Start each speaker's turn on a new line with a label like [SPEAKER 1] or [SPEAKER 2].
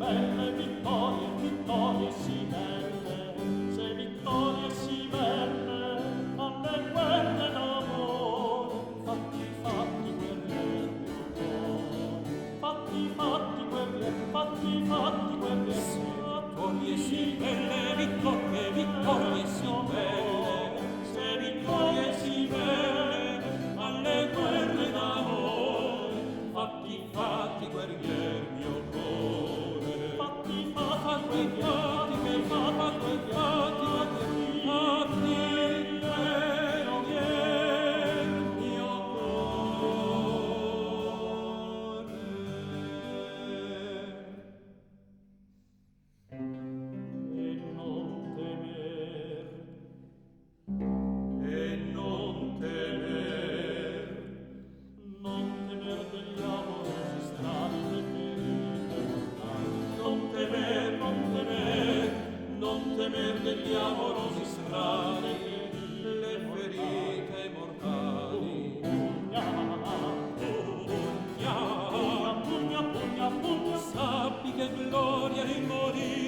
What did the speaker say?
[SPEAKER 1] belle, vittorie, vittorie sì belle, se vittorie sì belle, alle guerre d'amore, fatti, fatti, guerrieri mio cuore, fatti, fatti, guerrieri, fatti, fatti, guerrieri,
[SPEAKER 2] vittorie sì belle, vittorie, vittorie sì belle, se vittorie sì belle, alle guerre d'amore, fatti, fatti, guerrier mio cuore,
[SPEAKER 1] fatti, fatti,
[SPEAKER 2] fatti, fatti, che fatti, fatti, fatti, fatti, guerrier mio cuore.
[SPEAKER 1] e non temer,
[SPEAKER 2] E non temer,
[SPEAKER 1] non temer degli amorosi strani le ferite mortali,
[SPEAKER 2] non temer, non temer, non temer degli amorosi strani, le ferite mortali.
[SPEAKER 1] pugna,
[SPEAKER 2] Pugna,
[SPEAKER 1] pugna, pugna, pugna,
[SPEAKER 2] sappi che gloria in morire